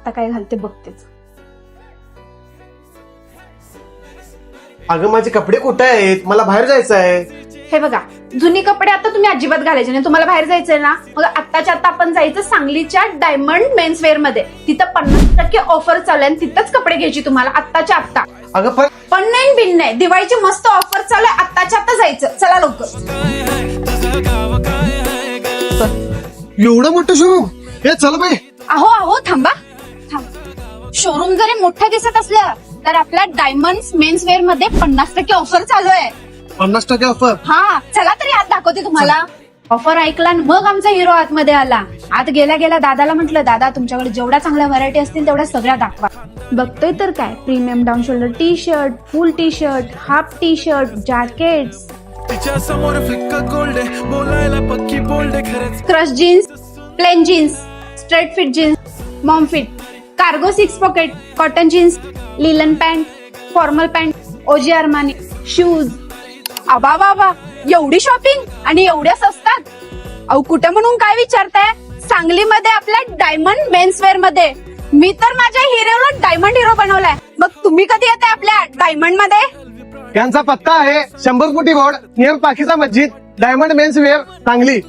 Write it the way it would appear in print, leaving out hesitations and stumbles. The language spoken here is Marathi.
आता काय घालते बघतेच. अगं माझे कपडे कुठे आहेत, मला बाहेर जायचं आहे. हे बघा, जुनी कपडे आता तुम्ही अजिबात घालायचे नाही. तुम्हाला बाहेर जायचंय ना, मग आत्ताच्या आता आपण जायचं सांगलीच्या डायमंड मेन्स वेअर मध्ये. तिथं 50% ऑफर चालू आहे, तिथंच कपडे घ्यायची तुम्हाला आत्ताच्या आत्ता. अगं पण नाही बिन नाही, दिवाळीची मस्त ऑफर चालू आहे, आत्ताच्या आत्ता जायचं. चला लवकर. एवढं मोठं शोरूम, हे चल बाई. अहो अहो थांबा शोरूम जरी मोठं दिसत असलं तर आपल्या डायमंड मेन्स वेअर मध्ये 50% ऑफर चालू आहे. 50% ऑफर. हा चला तरी आत दाखवते तुम्हाला. ऑफर ऐकला आणि मग आमचा हिरो आतमध्ये आला. आत गेल्या गेल्या दादाला म्हटलं, दादा तुमच्याकडे जेवढ्या चांगल्या व्हरायटी असतील तेवढ्या सगळ्या दाखवा. बघतोय तर काय, premium down shoulder T shirt, full T shirt, half T shirt, jackets, crush jeans, plain jeans, straight fit jeans, mom fit, cargo 6 pocket, cotton jeans, linen pant, formal pant, OG Armani, shoes. आबा बाबा, एवढी शॉपिंग आणि एवढ्या स्वस्तात? अहो कुठं म्हणून काय विचारताय, सांगलीमध्ये आपल्या डायमंड मेन्सवेअर मध्ये. मी तर माझ्या हिरोला डायमंड हिरो बनवलाय. मग तुम्ही कधी येते आपल्या डायमंड मध्ये? त्यांचा पत्ता आहे 100 फुटी रोड नियर पाकिस्तान मस्जिद, डायमंड मेन्स वेअर, सांगली.